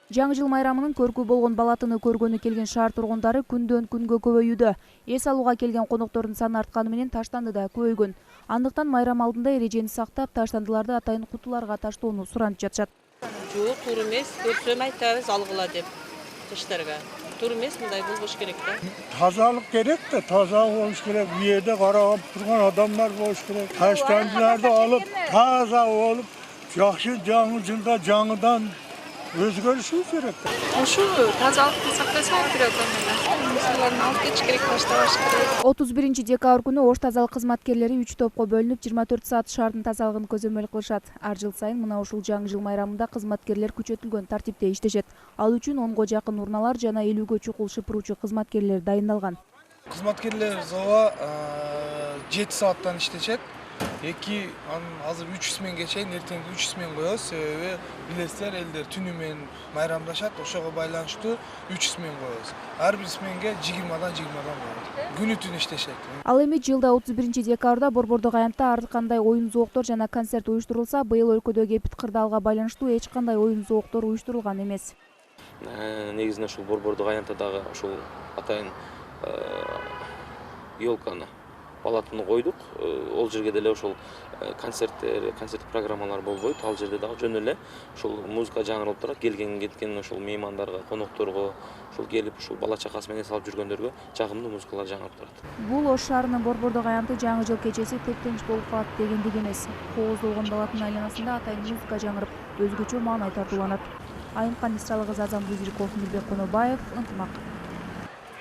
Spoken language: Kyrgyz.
Жаңы жыл майрамынын көркү болгон балатыны көргөнү келген шаар тургундары күндөн күнгө көбөйүүдө. Эс алууга келген коноктордун саны артканы менен таштанды да көбөйгөн. Андыктан майрам алдында эрежени сактап, таштандыларды атайын кутуларга таштоону суранып жатышат. Жок, туура эмес. Көрсөм айтабыз алгыла деп жаштарга. Туура эмес, мындай болбош керек да. Тазалык керек да, таза болуш керек. Bu yerде карап турган адамдар болуш керек. Таштандыларды алып, таза болуп, жакшы жаңы жылда жаңыдан өзгөрүшүбүз керек. Ошо тазалыкты сактаса бирок мисалларын алып кетиш керек, таштабаш керек. 31 декабрь күнү Ош тазалык кызматкерлери 3 топко бөлүнүп 24 саат шаардын тазалыгын көзөмөл кылышат. Ар жыл сайын мына ушул жаңы жыл майрамында кызматкерлер күчөтүлгөн тартипте иштешет. Ал үчүн 10го жакын урналар жана 50гө чукул шыпыруучу кызматкерлер дайындалган. Кызматкерлер зоа 7 сааттан иштешет. Азыр 3 сменге чейин, эртеңки 3 смен коебуз. Себеби билесиздер, элдер түнү менен майрамдашат, ошого байланыштуу 3 смен коебуз. Ар бир сменге 20дан коебуз. Күнү түн иштешет. Ал эми жылда 31 декабрда Борбордук аянтта ар кандай оюн зооктор жана концерт уюштурулса, быйыл өлкөдөгү эпид кырдаалга байланыштуу эч кандай оюн зооктор уюштурулган эмес. Негизинен ушул Борбордук аянтта дагы ушул атайын ёлканы балатыны койдук. Ол жерге деле ошол концерт программалар болбойт. Ал жерде дагы жөн эле ушул музыка жаңырылып турат. Келген кеткен ошол меймандарга, конокторго, ошол келип ушул бала чакасы менен салып жүргөндөргө жагымдуу музыкалар жаңырып турат. Бул Ош шаарынын Борбордук аянты жаңы жыл кечеси тептенич болуп калат дегендик эмес. Кооздолгон балатынын айланасында атайын музыка жаңырып, өзгөчө маанай тартууланат. Айымкан Исралыгыз, Азам Бузирков, Мирбек Конобаев, Ынтымак.